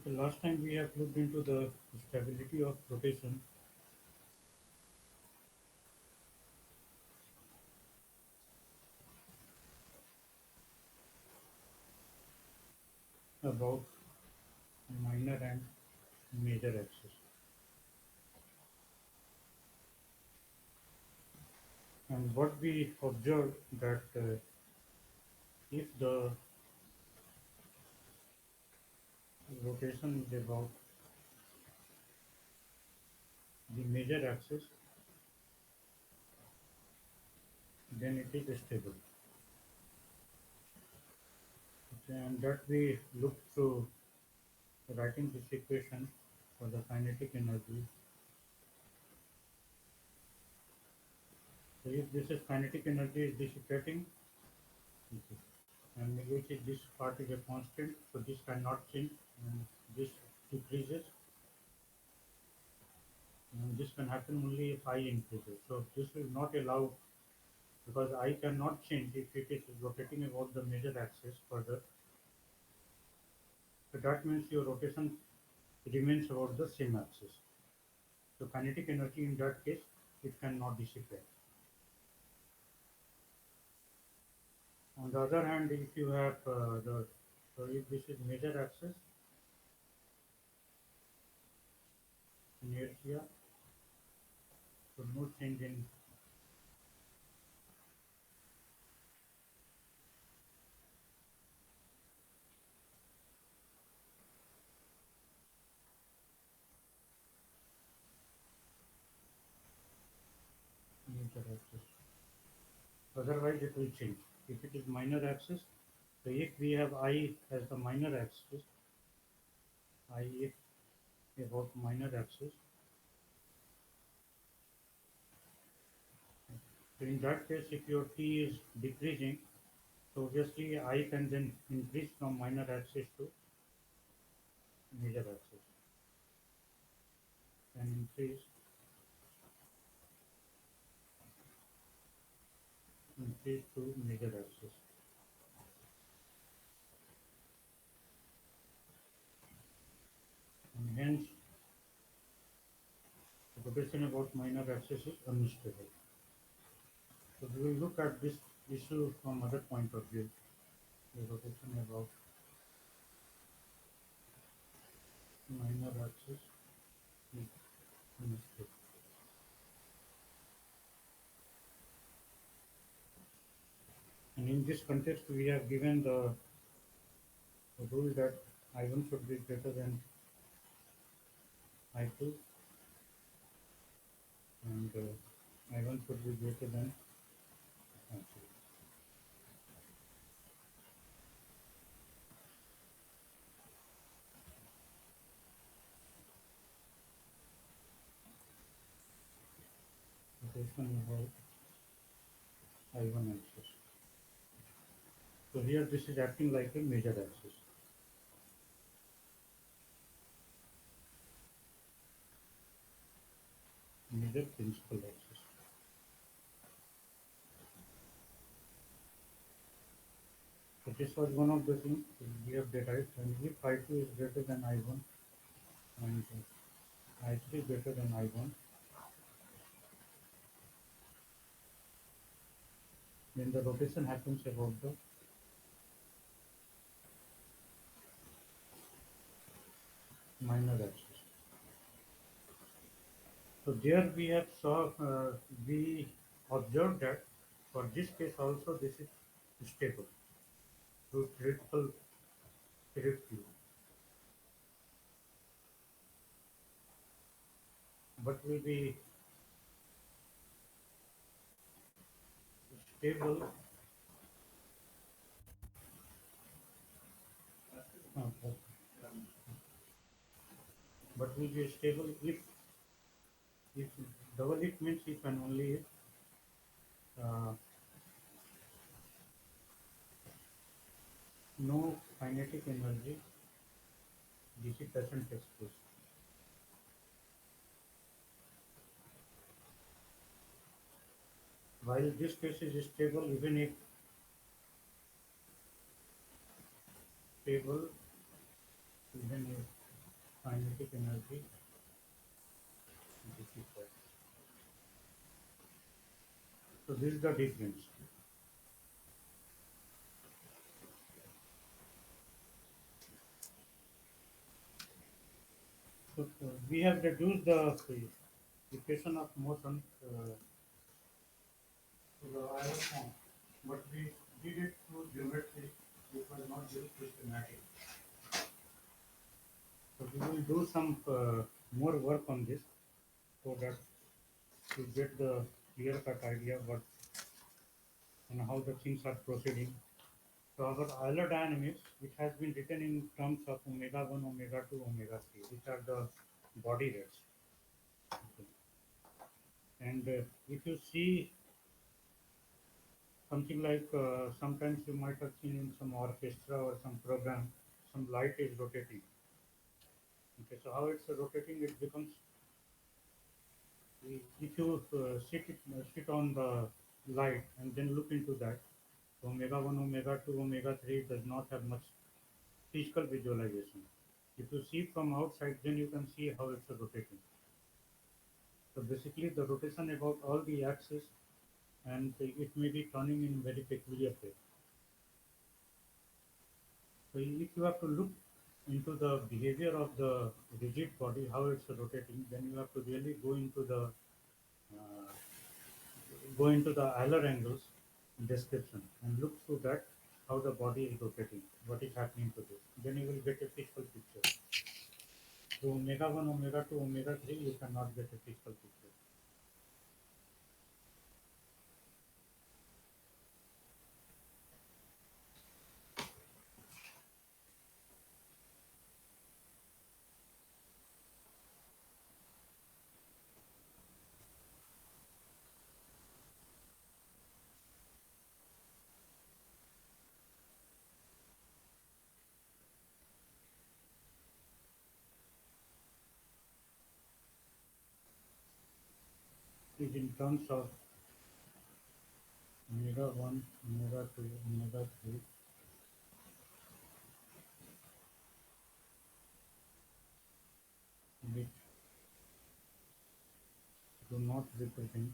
So last time we have looked into the stability of rotation about minor and major axis. And what we observed that if the rotation is about the major axis, then it is stable. Okay, and that we look through writing this equation for the kinetic energy. So if this is kinetic energy is dissipating, okay, and which is this part is a constant, so this cannot change, and this decreases, and this can happen only if I increases. So this will not allow because I cannot change if it is rotating about the major axis further. So that means your rotation remains about the same axis. So kinetic energy in that case it cannot dissipate. On the other hand, if you have so if this is major axis, inertia, so no change in major axis. Otherwise, it will change. If it is minor axis, so if we have I as the minor axis, I if about minor axis, so in that case, if your T is decreasing, so obviously I can then increase from minor axis to major axis and increase to major axis. And hence, the question about minor axis is unstable. So we will look at this issue from other point of view. The rotation about minor axis is unstable. And in this context, we have given the rule that I1 should be greater than I2 and I1 should be greater than I2. Rotation about I1 axis. So here this is acting like a major axis, major principal axis. So this was one of the things we have derived, and if I2 is greater than I1 and I3 greater than I1, then the rotation happens about the minor axis. So there we observed that for this case also this is stable through theoretical view, but will be stable, uh, but will be stable if double it means if and only if uh, no kinetic energy dissipation takes place. While this case is stable, stable, even if kinetic energy dissipate. So this is the difference. So we have reduced the equation of motion to the higher form, but we did it through geometry. It was not very systematic. So we will do some more work on this so that to get the clear cut idea what and how the things are proceeding. So our Euler dynamics, which has been written in terms of omega 1, omega 2, omega 3, which are the body rates. Okay. And if you see something like sometimes you might have seen in some orchestra or some program, some light is rotating. Okay, so how it's rotating, it becomes if you sit on the light and then look into that, omega 1, omega 2, omega 3 does not have much physical visualization. If you see from outside, then you can see how it's rotating. So basically, the rotation about all the axes, and it may be turning in very peculiar way. So if you have to look into the behavior of the rigid body, how it's rotating, then you have to really uh, go into the Euler angles description and look through that how the body is rotating, what is happening to this. Then you will get a physical picture. So omega 1, omega 2, omega 3, you cannot get a physical picture. Is in terms of omega 1, omega 2, omega 3, which do not represent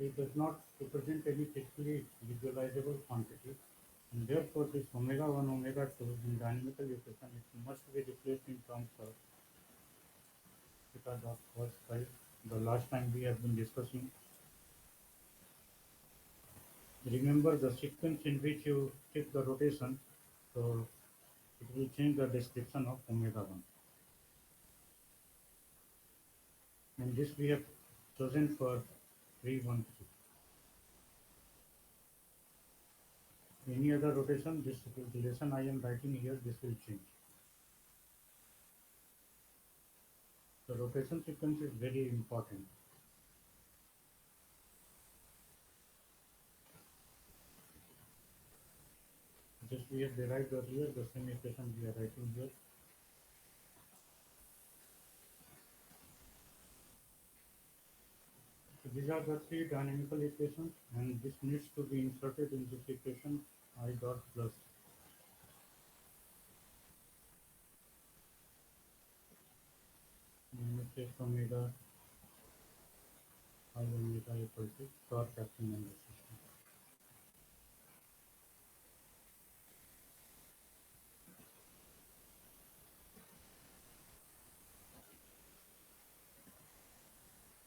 it does not represent any physically visualizable quantity, and therefore this omega 1, omega 2 in dynamical equation it must be replaced in terms of because of cos phi. The last time we have been discussing. Remember the sequence in which you take the rotation, so it will change the description of omega 1. And this we have chosen for 313. Any other rotation, this relation I am writing here, this will change. The rotation sequence is very important. Just we have derived earlier, the same equation we are writing here. So these are the three dynamical equations, and this needs to be inserted in this equation I dot plus minus omega I omega equal to torque acting on the system.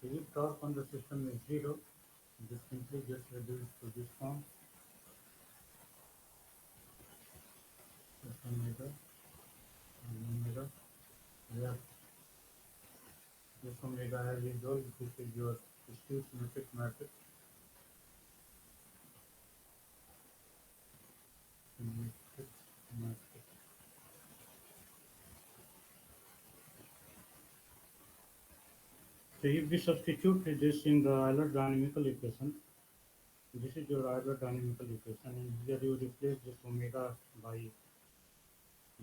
So if torque on the system is zero, this simply gets reduced to this form plus omega I omega where this omega has usual, this is your skew symmetric matrix. Symmetric matrix. So if we substitute this in the Euler dynamical equation, this is your Euler dynamical equation, and here you replace this omega by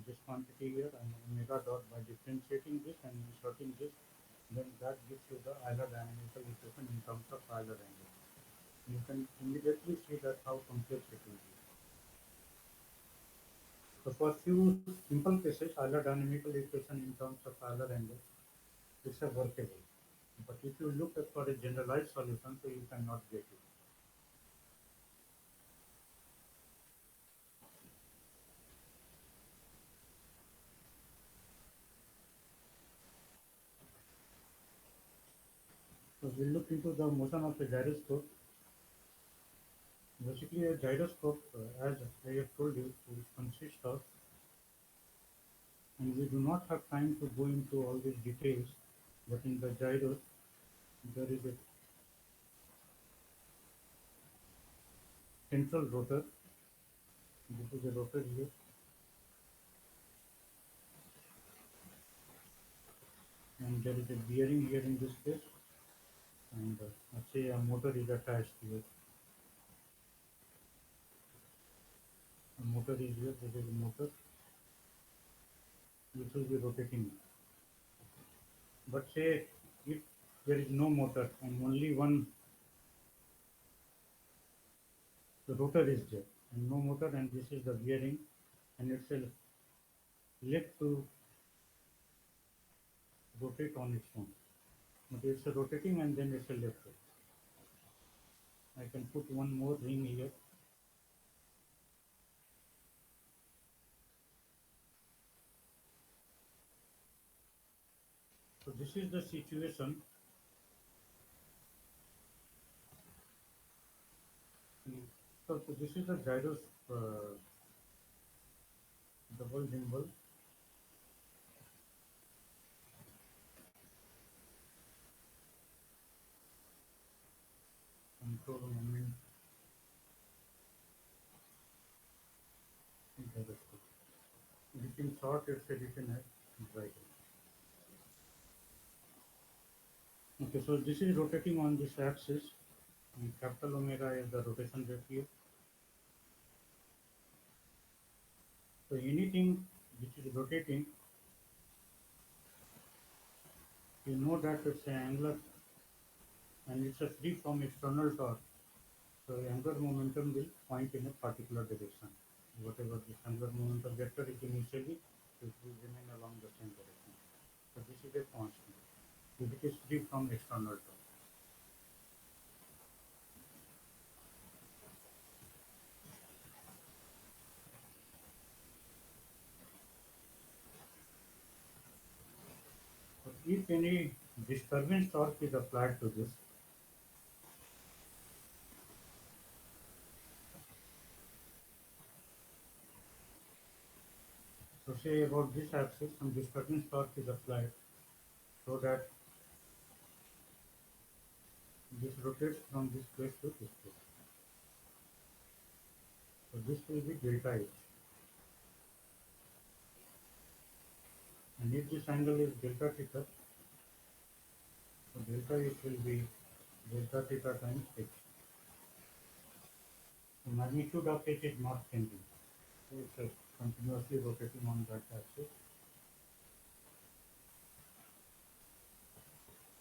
this quantity here and omega dot by differentiating this and inserting this, then that gives you the Euler dynamical equation in terms of Euler angle. You can immediately see that how complex it will be. So for few simple cases, Euler dynamical equation in terms of Euler angle is a workable. But if you look at for a generalized solution, so you cannot get it. So we look into the motion of a gyroscope. Basically, a gyroscope, as I have told you, will consist of, and we do not have time to go into all these details, but in the gyros, there is a central rotor. This is a rotor here, and there is a bearing here in this case, and let's say a motor is attached here. A motor is here, this is a motor, which will be rotating. But say if there is no motor and only one rotor is there and no motor, and this is the bearing, and it's a left to rotate on its own. But it's a rotating and then it's a left. I can put one more ring here. So this is the situation. So this is the gyros double gimbal. Control moment gyroscope. Within short, it's written as right. Okay, so this is rotating on this axis. And capital omega is the rotation rate here. So anything which is rotating, you know that it's an angular and it's a free from external torque. So angular momentum will point in a particular direction. Whatever this angular momentum vector is initially, it will remain along the same direction. So this is a constant. If it is free from external torque. So if any disturbance torque is applied to this, so say about this axis, some disturbance torque is applied so that this rotates from this place to this place. So this will be delta H. And if this angle is delta theta, so delta H will be delta theta times H. The magnitude of H is not changing. So it's continuously rotating on that axis.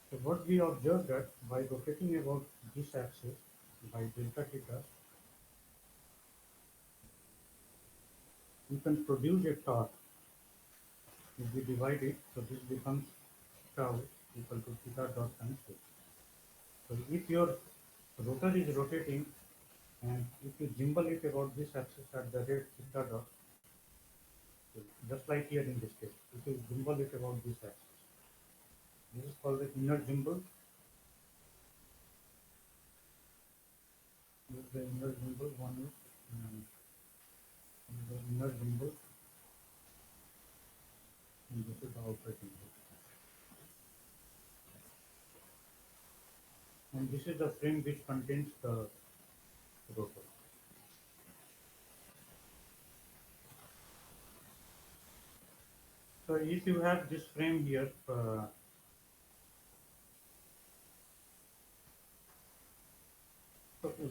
So what we observed that by rotating about this axis by delta theta, you can produce a torque. If we divide it, so this becomes tau equal to theta dot times H. So if your rotor is rotating and if you gimbal it about this axis at the rate theta dot, so just like here in this case, if you gimbal it about this axis, this is called the inner gimbal. This is the inner gimbal, one is the inner gimbal, and this is the outer gimbal. And this is the frame which contains the rotor. So if you have this frame here,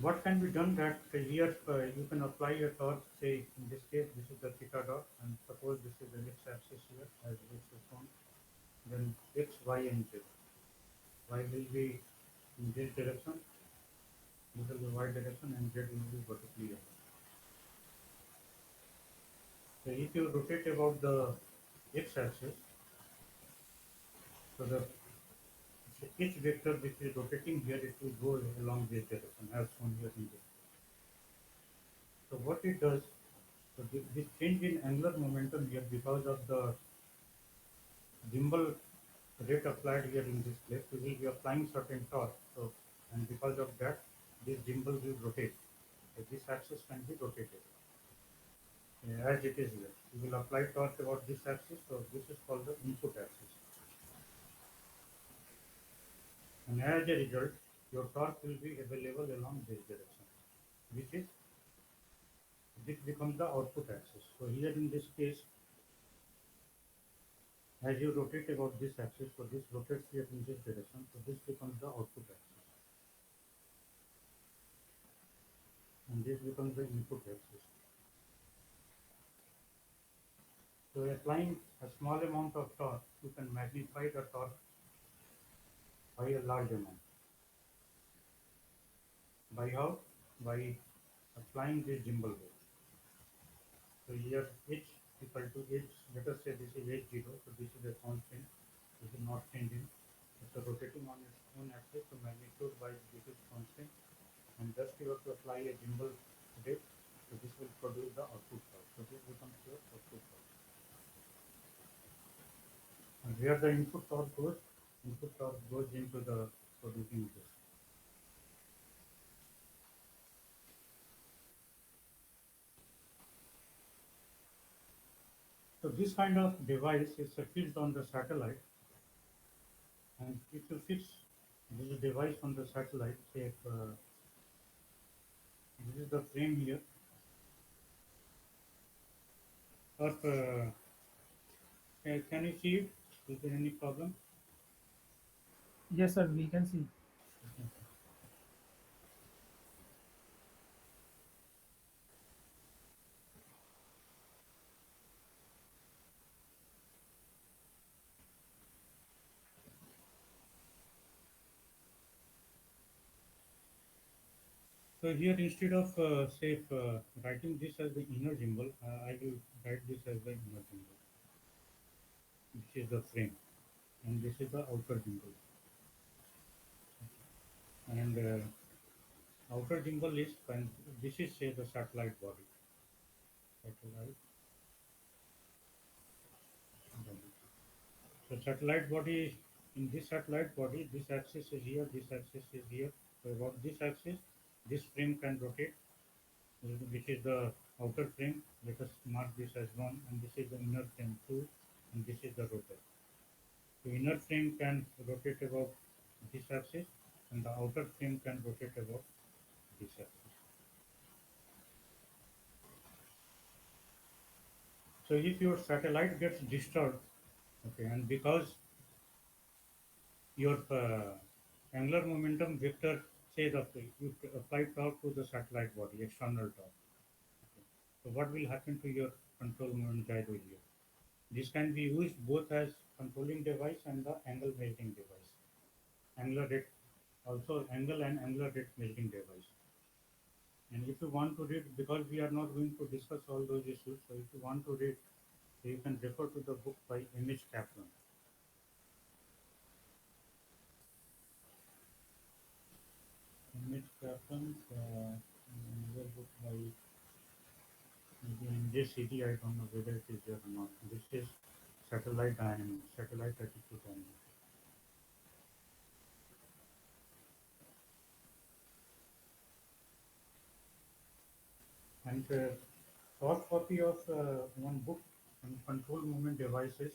what can be done that here you can apply a torque, say in this case this is the theta dot, and suppose this is the x-axis here as x is shown, then x, y and z. Y will be in this direction, this will be y direction, and z will be vertically up. So if you rotate about the x-axis, so the each vector which is rotating here, it will go along this direction as shown here in this. So what it does, so this change in angular momentum here because of the gimbal rate applied here in this place, we will be applying certain torque. So, and because of that, this gimbal will rotate. So this axis can be rotated as it is here. We will apply torque about this axis. So this is called the input axis. And as a result, your torque will be available along this direction, which is this becomes the output axis. So here in this case, as you rotate about this axis, so this rotates here in this direction, so this becomes the output axis, and this becomes the input axis. So applying a small amount of torque, you can magnify the torque by a large amount. By how? By applying this gimbal rate. So here h equal to h, let us say this is h0, so this is a constant, this is not changing. It's rotating on its own axis, so magnitude by this is constant, and just you have to apply a gimbal rate, so this will produce the output torque. So this becomes your output torque. And where the input torque goes into the producing this. So this kind of device is fixed on the satellite, and if you fix this device on the satellite, say if, this is the frame here, or can you see it? Is there any problem? Yes, sir, we can see. So here instead of say writing this as the inner gimbal, I will write this as the inner gimbal. This is the frame, and this is the outer gimbal. And outer gimbal is when this is say the satellite body. Satellite body. So satellite body, in this satellite body, this axis is here, this axis is here. So about this axis, this frame can rotate. This is the outer frame. Let us mark this as 1, and this is the inner frame 2, and this is the rotor. The inner frame can rotate about this axis, and the outer frame can rotate about this axis. So if your satellite gets disturbed, okay, and because your angular momentum vector, say the you apply torque to the satellite body, external torque. Okay. So what will happen to your control moment gyro here? This can be used both as controlling device and the angle measuring device. Angular rate, also angle and angular rate measuring device. And if you want to read, because we are not going to discuss all those issues, so if you want to read, you can refer to the book by M.H. Kaplan. M.H. Kaplan's another book by maybe NJCD, I don't know whether it is there or not. This is satellite dynamics, satellite attitude dynamics. And soft copy of one book on control movement devices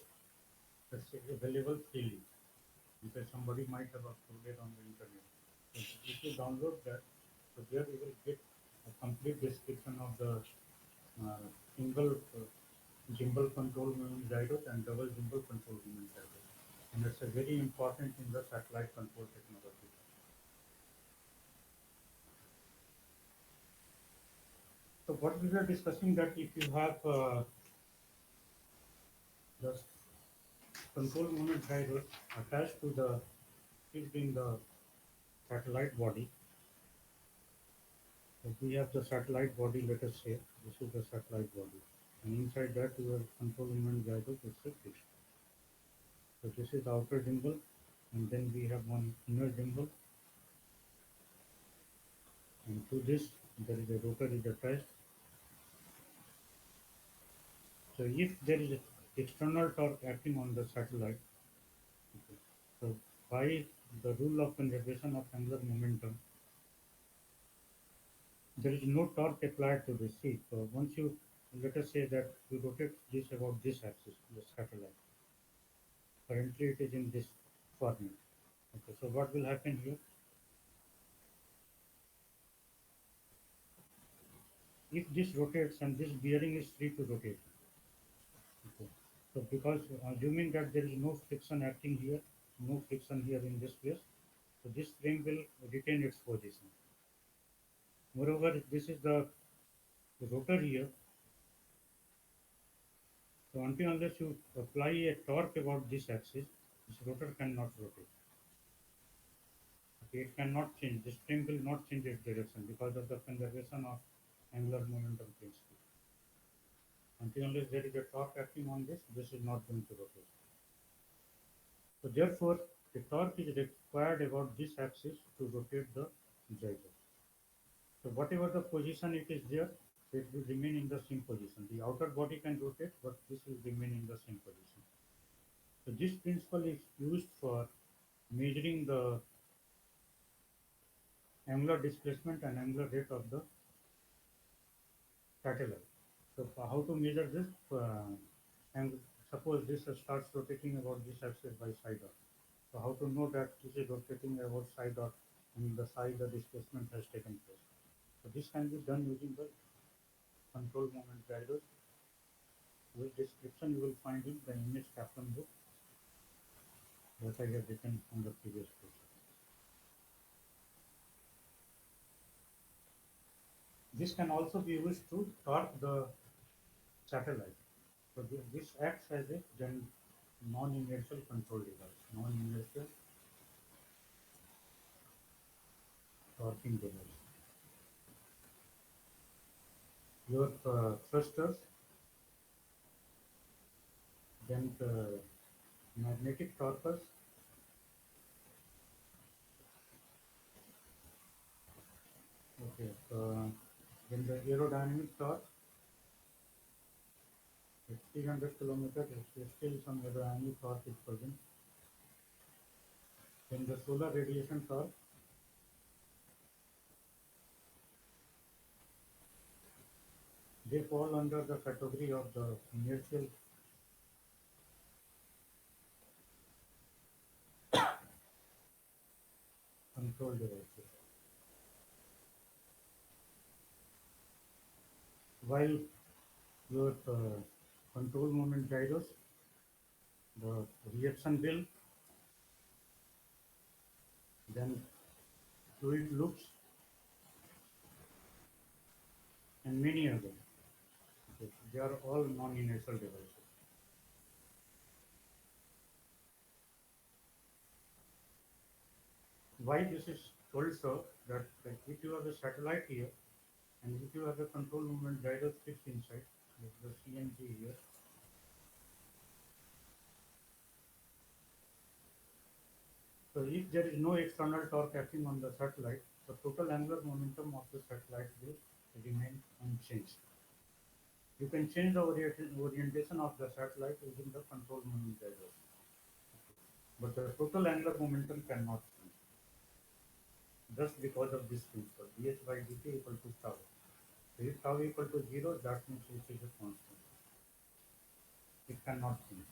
is available freely because somebody might have uploaded on the internet. So if you download that, so there you will get a complete description of the single gimbal control movement gyros and double gimbal control movement gyros. And it's a very important in the satellite control technology. So what we were discussing that if you have the control movement gyros attached to the fixed in the satellite body. So we have the satellite body, let us say this is the satellite body, and inside that your control movement gyros is fixed. So this is the outer gimbal, and then we have one inner gimbal, and to this there is a rotor is attached. So if there is external torque acting on the satellite, okay, so by the rule of conservation of angular momentum, there is no torque applied to this. See, so once you, let us say that you rotate this about this axis, the satellite. Currently it is in this format. Okay, so what will happen here? If this rotates and this bearing is free to rotate, okay, so because assuming that there is no friction acting here, no friction here in this place, so this frame will retain its position. Moreover, this is the rotor here. So until unless you apply a torque about this axis, this rotor cannot rotate. Okay, it cannot change. This frame will not change its direction because of the conservation of angular momentum principle. Until unless there is a torque acting on this, this is not going to rotate. So therefore, the torque is required about this axis to rotate the gyro. So whatever the position it is there, it will remain in the same position. The outer body can rotate, but this will remain in the same position. So this principle is used for measuring the angular displacement and angular rate of the satellite. So how to measure this? And suppose this starts rotating about this axis by psi dot. So how to know that this is rotating about psi dot and the psi the displacement has taken place? So this can be done using the control moment gyros, which description you will find in the image Kaplan book that I have written on the previous page. This can also be used to torque the satellite. So this acts as a then non-inertial control device, non-inertial torquing device. Your thrusters, then magnetic torquers, okay, then the aerodynamic torque, it's 300 kilometers, still some aerodynamic torque is present. Then the solar radiation torque, they fall under the category of the inertial control devices. While your control moment gyros, the reaction wheel, then fluid loops, and many others. Okay, they are all non-inertial devices. Why this is told so? That like, if you have a satellite here, and if you have a control movement gyros fixed inside, like the CNG here, so if there is no external torque acting on the satellite, the total angular momentum of the satellite will remain unchanged. You can change the orientation of the satellite using the control moment gyros, but the total angular momentum cannot change. Just because of this principle, dh by dt equal to tau. So if tau equal to 0, that means it is a constant. It cannot change.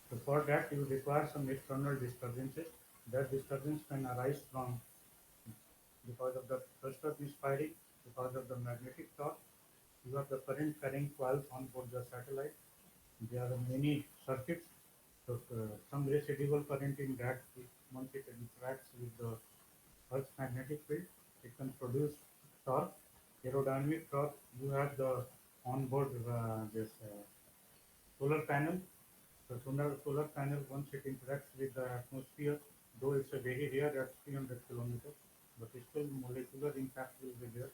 So for that you require some external disturbances. That disturbance can arise from because of the thruster misfiring, because of the magnetic torque. You have the current carrying coils on board the satellite. There are many circuits. So some residual current in that, once it interacts with the Earth's magnetic field, it can produce torque, aerodynamic torque. You have the onboard this solar panel. The solar panel, once it interacts with the atmosphere, though it's a very rare at 300 kilometers, but still molecular impact will be there.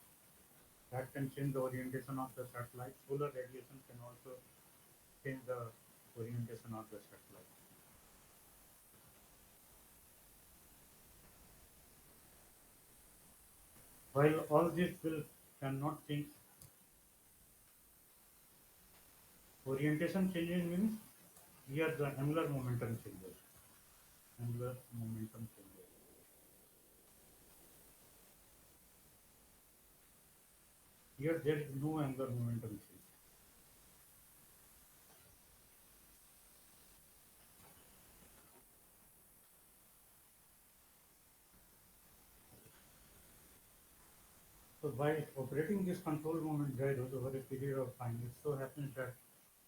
That can change the orientation of the satellite. Solar radiation can also change the orientation of the satellite. While all this will cannot change, orientation changes means here the angular momentum changes. Angular momentum changes. Here there is no angular momentum change. So by operating this control moment gyros over a period of time, it so happens that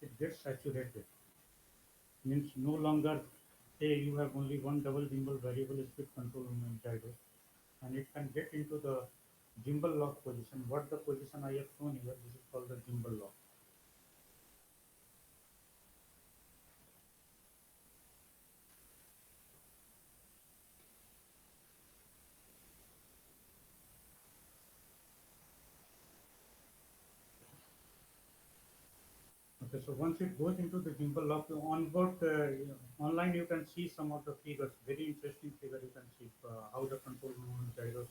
it gets saturated. Means no longer say you have only one double gimbal variable speed control moment gyros, and it can get into the gimbal lock position. What the position I have shown here, this is called the gimbal lock. Okay, so once it goes into the gimbal lock, on board online you can see some of the figures, very interesting figure you can see how the control movement gyros.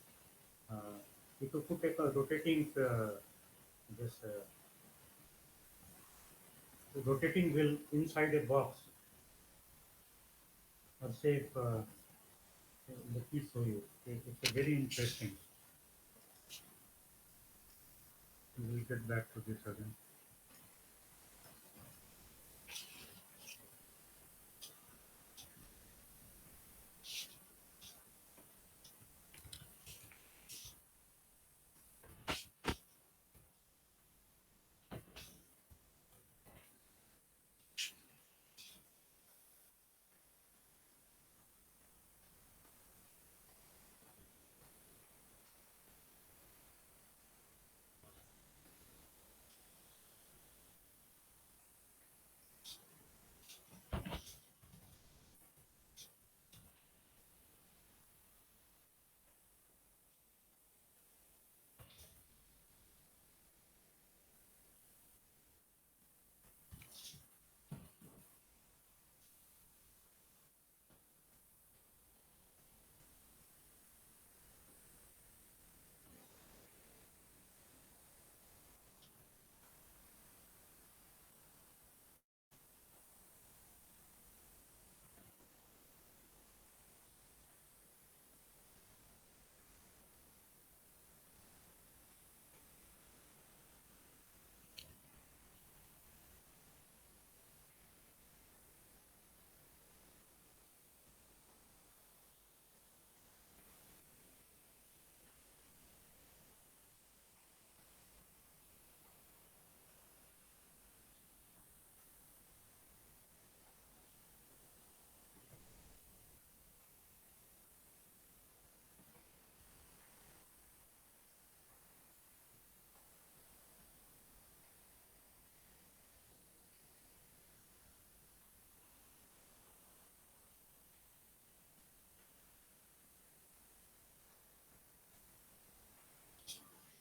If you put a rotating this rotating wheel inside a box, or say if, let me show you. It's a very interesting. We'll get back to this again.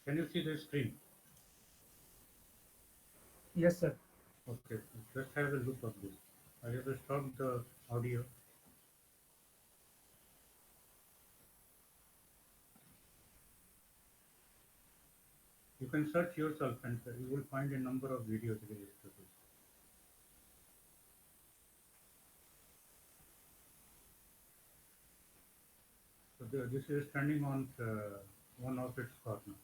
Can you see the screen? Yes, sir. Okay, just have a look of this. I have stopped the audio. You can search yourself and you will find a number of videos related to this. So this is standing on one of its corner.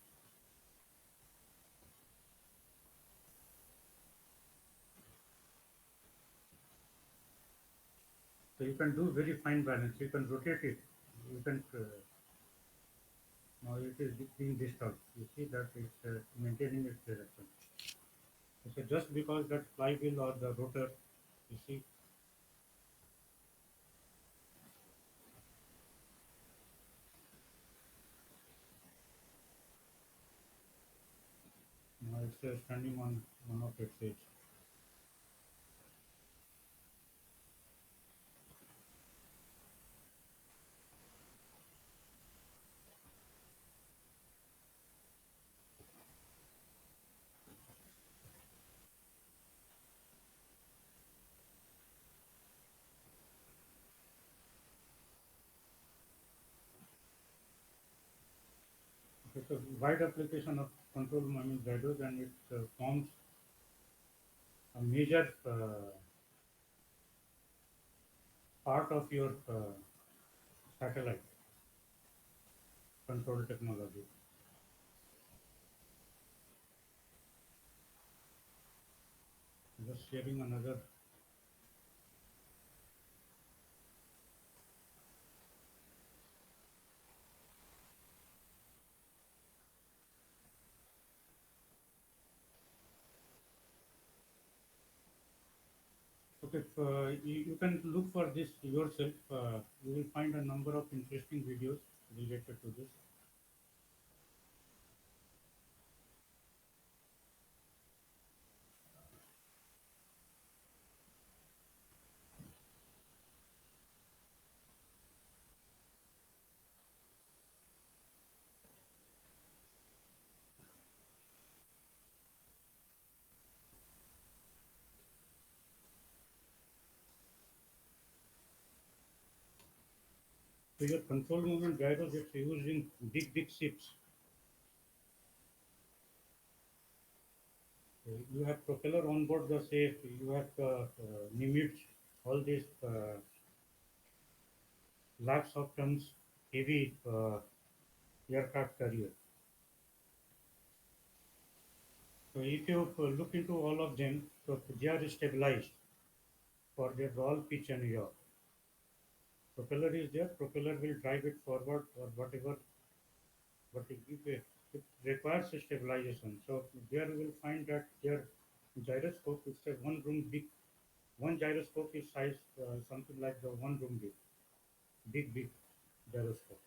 So you can do very fine balance. You can rotate it. You can now it is being disturbed. You see that it's maintaining its direction. So just because that flywheel or the rotor, you see, it's standing on one of its edge. It's a wide application of control movement gyros, and it forms a major part of your satellite control technology. Just sharing another. Okay, you can look for this yourself. You will find a number of interesting videos related to this. So your control movement gyros, it's used in big ships. You have propeller on board the ship. You have Nimitz, all these lakhs of tons heavy aircraft carrier. So if you look into all of them, so they are stabilized for their roll, pitch, and yaw. Propeller is there. Propeller will drive it forward or whatever, but it requires stabilization. So there you will find that their gyroscope is a one room big. One gyroscope is size something like the one room big gyroscope,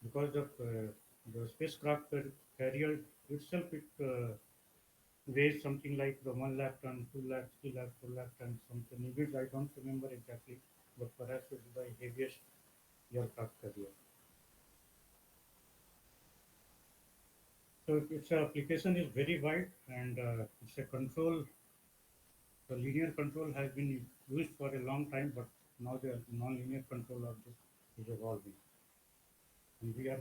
because the spacecraft carrier itself, it weighs something like the 1 lakh ton, 2 lakh, 3 lakh, 4 lakh ton, something. Maybe I don't remember exactly, but perhaps it's the heaviest aircraft carrier. So its application is very wide, and it's a control. The linear control has been used for a long time, but now the non-linear control of this is evolving, and we are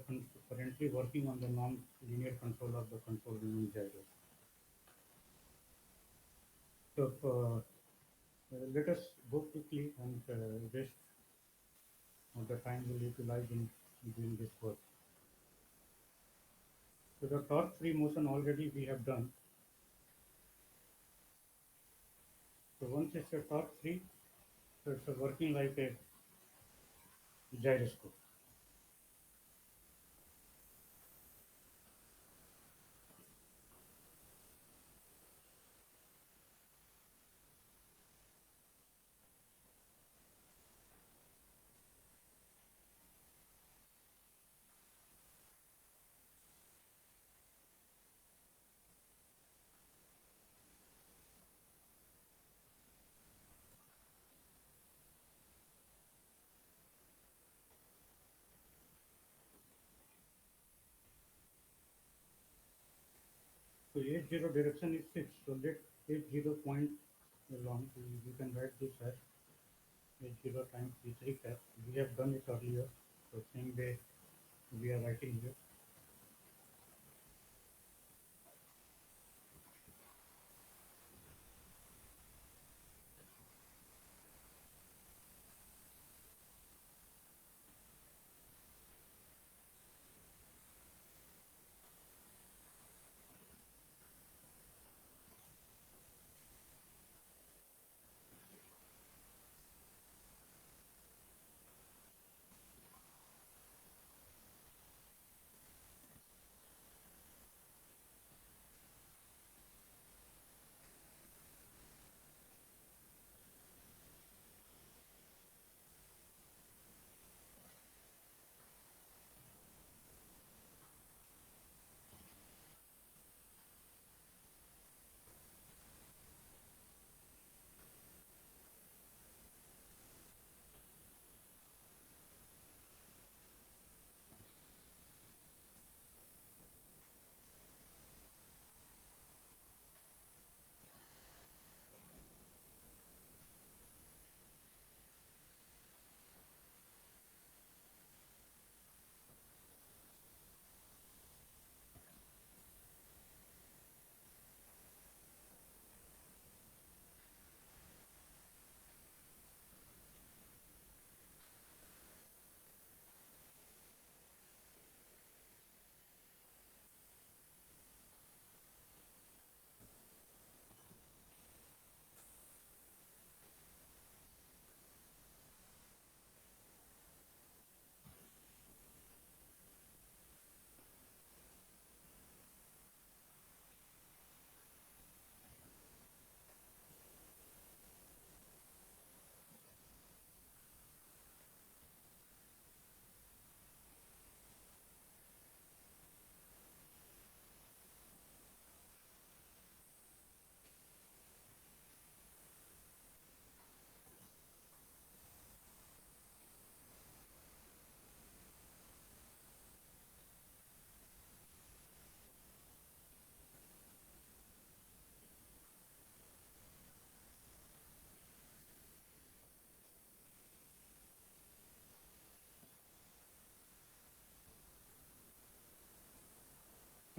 currently working on the non-linear control of the control unit gyros. So let us go quickly and rest of the time we utilize in doing this work. So the torque free motion already we have done. So once it's a torque free, so it's working like a gyroscope. So H0 direction is fixed. So let H0 point along. You can write this as H0 times P3 cap. We have done it earlier. So same way we are writing here.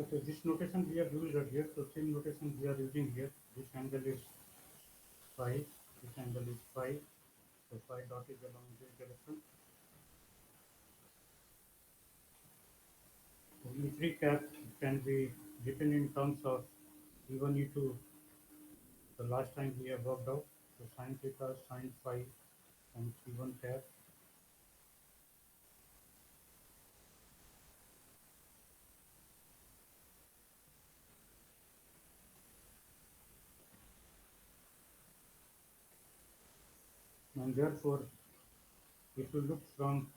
Okay, this notation we have used earlier, so same notation we are using here. This angle is phi, this angle is phi, so phi dot is along this direction. So E3 cap can be written in terms of E1, E2, the last time we have worked out. So sin theta, sin phi, and E1 cap. And therefore, if you look from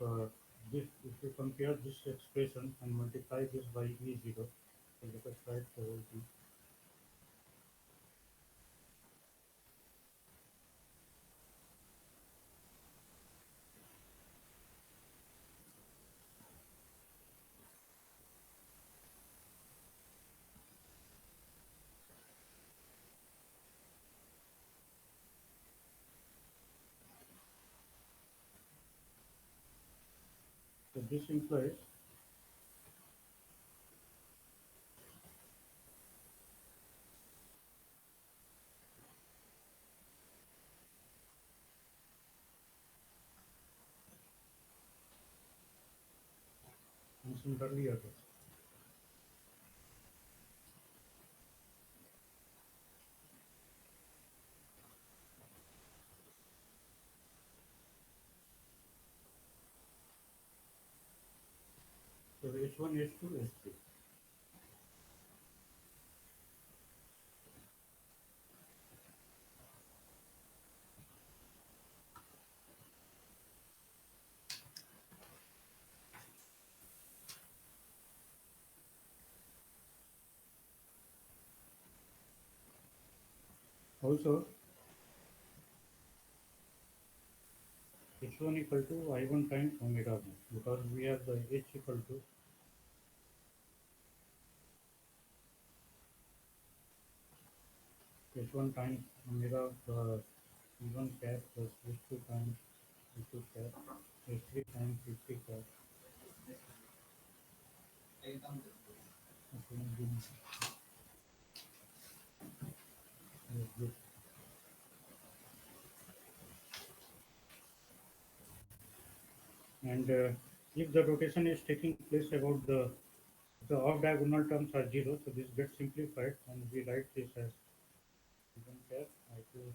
this, if you compare this expression and multiply this by E0, so let us write the whole thing. So this implies mentioned earlier. So H1, H2, H3. Also, H1 equal to I1 times omega 1 because we have the H equal to H1 times omega E1 cap plus H2 times E2 cap, H3 times E3 cap. Okay, this. And if the rotation is taking place about the off diagonal terms are 0, so this gets simplified and we write this as E1 cap I2.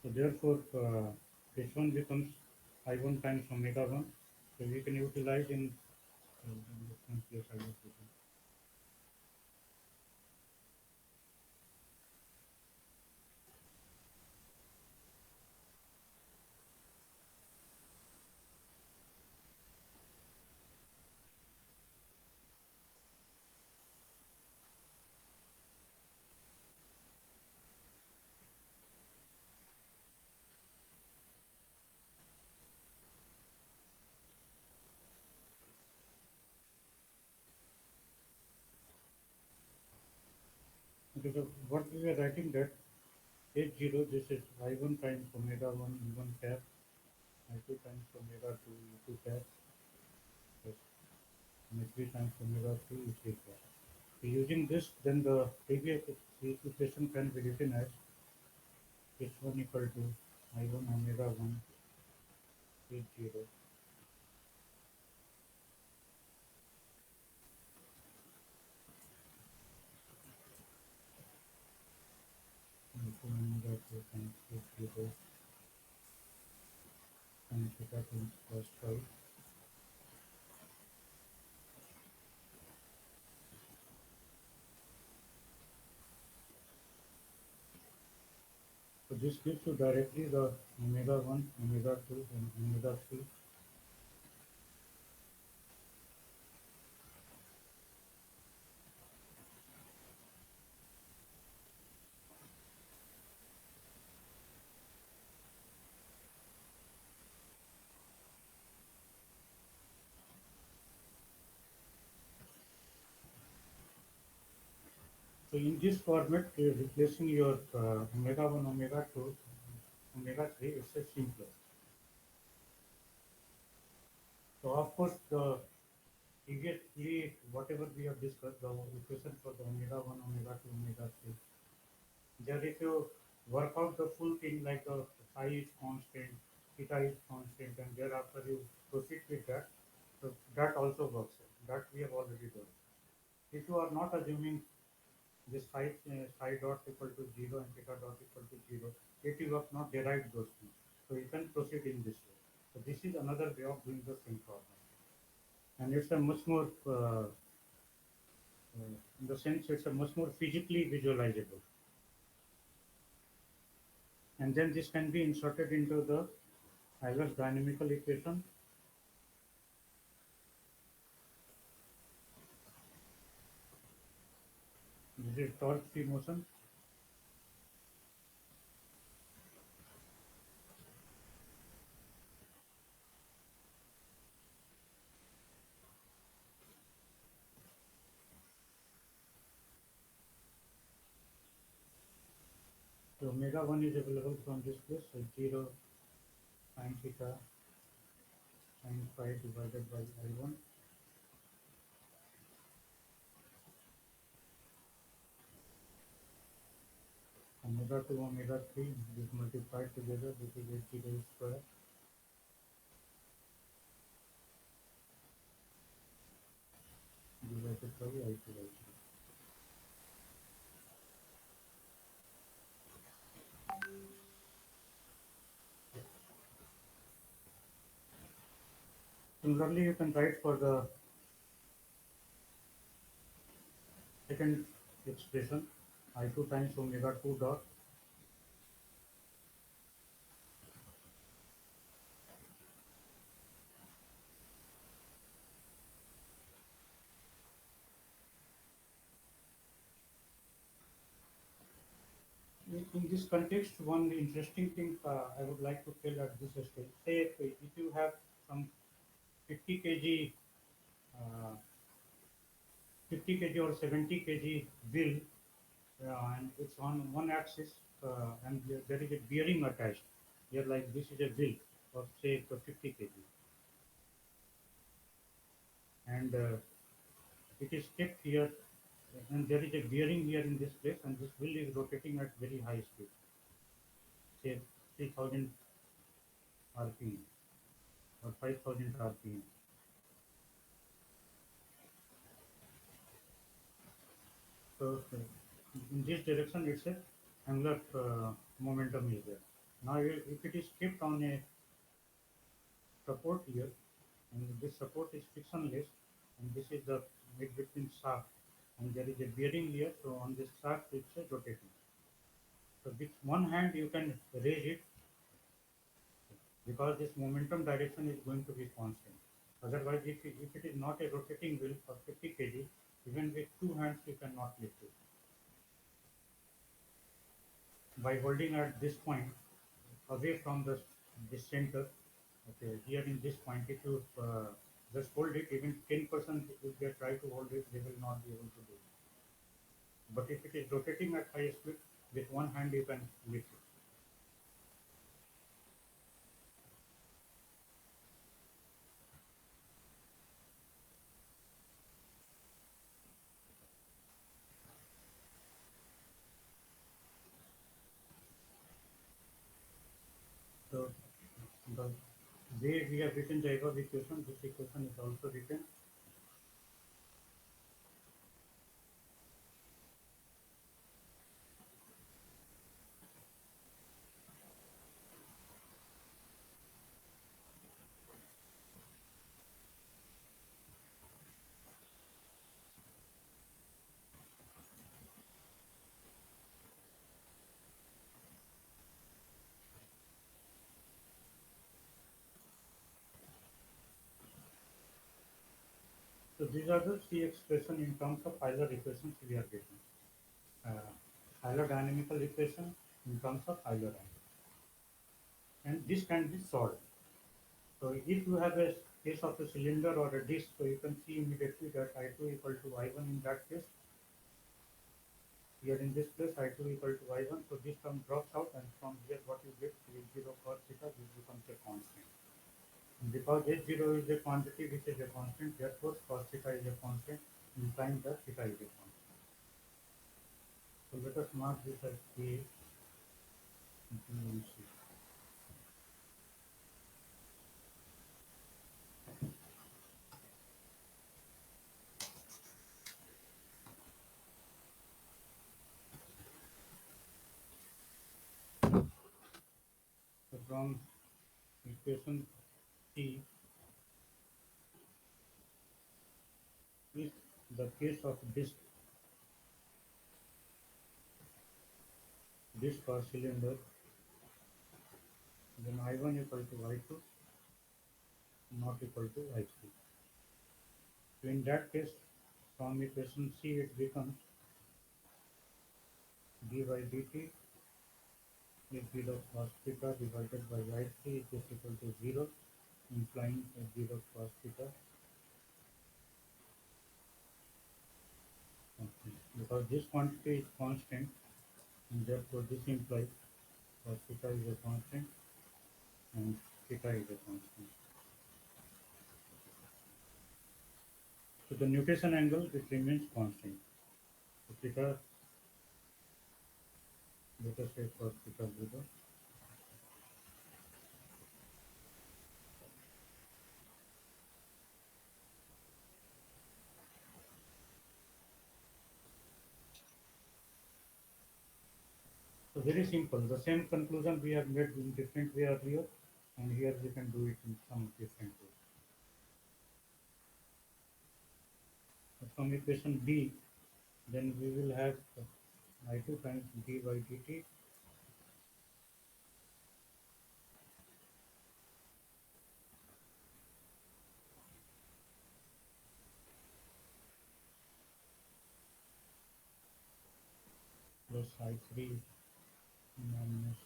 So therefore, H1 becomes I1 times omega 1. So we can utilize in different place identification. Okay, so what we are writing that H0, this is I1 times omega 1 E1 cap, I2 times omega 2 E2 cap, plus M3 times omega 3 E3 cap. So using this, then the previous equation can be written as H1 equal to I1 omega 1 H0 I2 omega 2 times H0 sin theta times cos phi. So this gives you directly the omega 1, omega 2 and omega 3. So in this format, replacing your omega 1, omega 2, omega 3 is a simpler. of course, the previously whatever we have discussed, the equation for the omega 1, omega 2, omega 3, there if you work out the full thing like the phi is constant, theta is constant, and thereafter you proceed with that, so that also works. That we have already done. If you are not assuming this phi dot equal to 0 and theta dot equal to 0, if you have not derived those things, so you can proceed in this way. So this is another way of doing the same problem, and it's a much more in the sense it's a much more physically visualizable, and then this can be inserted into the Euler's dynamical equation. This is torque free motion. So omega 1 is available from this place, so 0 sin theta sin phi divided by I1. Omega 2, omega 3, this multiplied together, this is H0 square divided by I2. Similarly, you can write for the second expression I2 times omega 2 dot. In this context, one interesting thing I would like to tell at this stage. Say if you have some 50 kg, uh, 50 kg or 70 kg wheel, and it's on one axis, and there is a bearing attached. Here, like this is a wheel of say 50 kg, and it is kept here, and there is a bearing here in this place, and this wheel is rotating at very high speed, say 3000 rpm or 5000 rpm. So in this direction, it's a angular momentum is there. Now, if it is kept on a support here, and this support is frictionless, and this is the mid between shaft, and there is a bearing here. So on this shaft, it's a rotating. So with one hand you can raise it because this momentum direction is going to be constant. Otherwise, if it is not a rotating wheel for 50 kg, even with two hands you cannot lift it. By holding at this point away from the center, okay, here in this point, if you just hold it, even 10% if they try to hold it, they will not be able to do it. But if it is rotating at high speed, with one hand you can lift it. So the way we have written the above equation, this equation is also written. So these are the three expression in terms of Euler equations we are getting. Euler dynamical equation in terms of Euler angle. And this can be solved. So if you have a case of a cylinder or a disc, so you can see immediately that I2 equal to I1 in that case. Here in this place, I2 equal to I1, so this term drops out, and from here what you get is 0 cos theta, this becomes a constant. Because H0 is a quantity which is a constant, therefore cos theta is a constant, implying that theta is a constant. So let us mark this as A, B, and C. So from equation C is the case of disk or cylinder, then I1 equal to I2 not equal to I3. So in that case, from equation C it becomes d by dt H0 cos theta divided by Y3 is equal to 0, implying H0 cos theta constant. Because this quantity is constant, and therefore this implies cos theta is a constant and theta is a constant. So the nutation angle it remains constant. So theta, let us say cos theta 0. So very simple. The same conclusion we have made in different way earlier, and here we can do it in some different way. So from equation D, then we will have I2 times d by dt plus I3 minus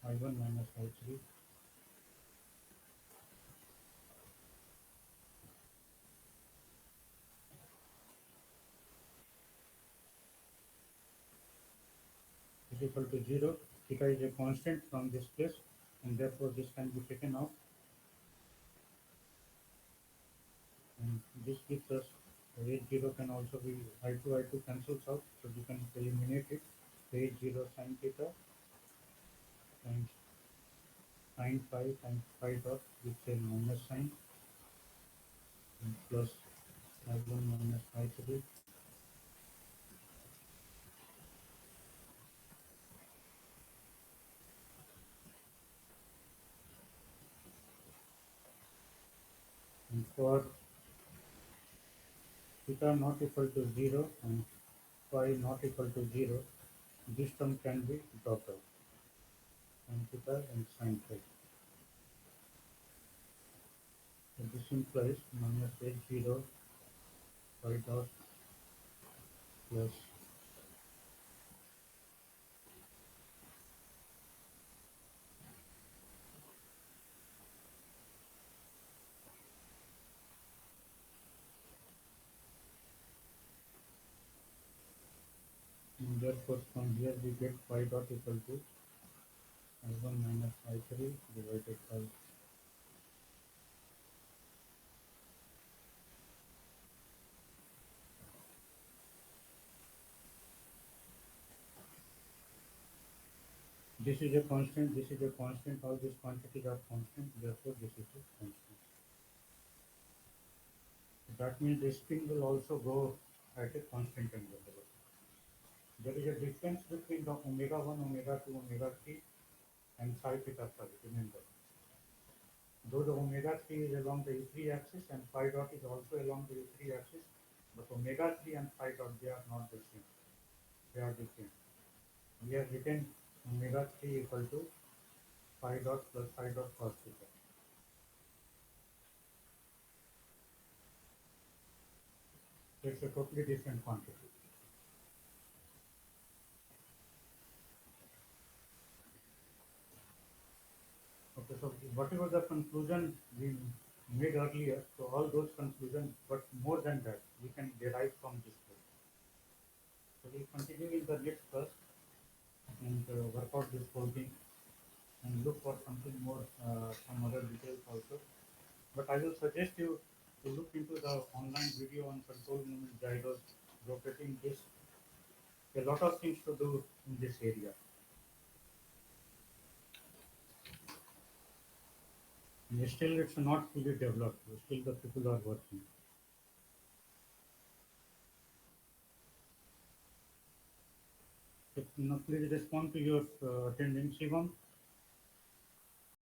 I1 minus I3 is equal to 0. Theta is a constant from this place, and therefore this can be taken out, and this gives us H0 can also be I2 cancels out, so we can eliminate it. H0 sin theta times sin phi times phi dot gives a minus sign, and plus I1 minus I3 and for theta not equal to 0 and phi not equal to 0, this term can be dropped out, sin theta and sin phi. So this implies minus H0 phi dot plus and therefore from here we get phi dot equal to I1 minus I3 divided by this is a constant, this is a constant, all these quantities are constant, therefore this is a constant. That means the spin will also go at a constant angle. There is a difference between the omega 1, omega 2, omega 3 and psi theta phi, remember. Though the omega 3 is along the E3 axis and phi dot is also along the E3 axis, but omega 3 and phi dot they are not the same. They are different. We have written omega 3 equal to phi dot plus phi dot cos theta. So it's a totally different quantity. Okay, so whatever the conclusion we made earlier, so all those conclusions, but more than that, we can derive from this book. So we continue in the next class and work out this whole thing and look for something more, some other details also. But I will suggest you to look into the online video on control movement gyros, rotating disc. A lot of things to do in this area. And still, it's not fully developed. Still, the people are working. So, now please respond to your attending, Shivam.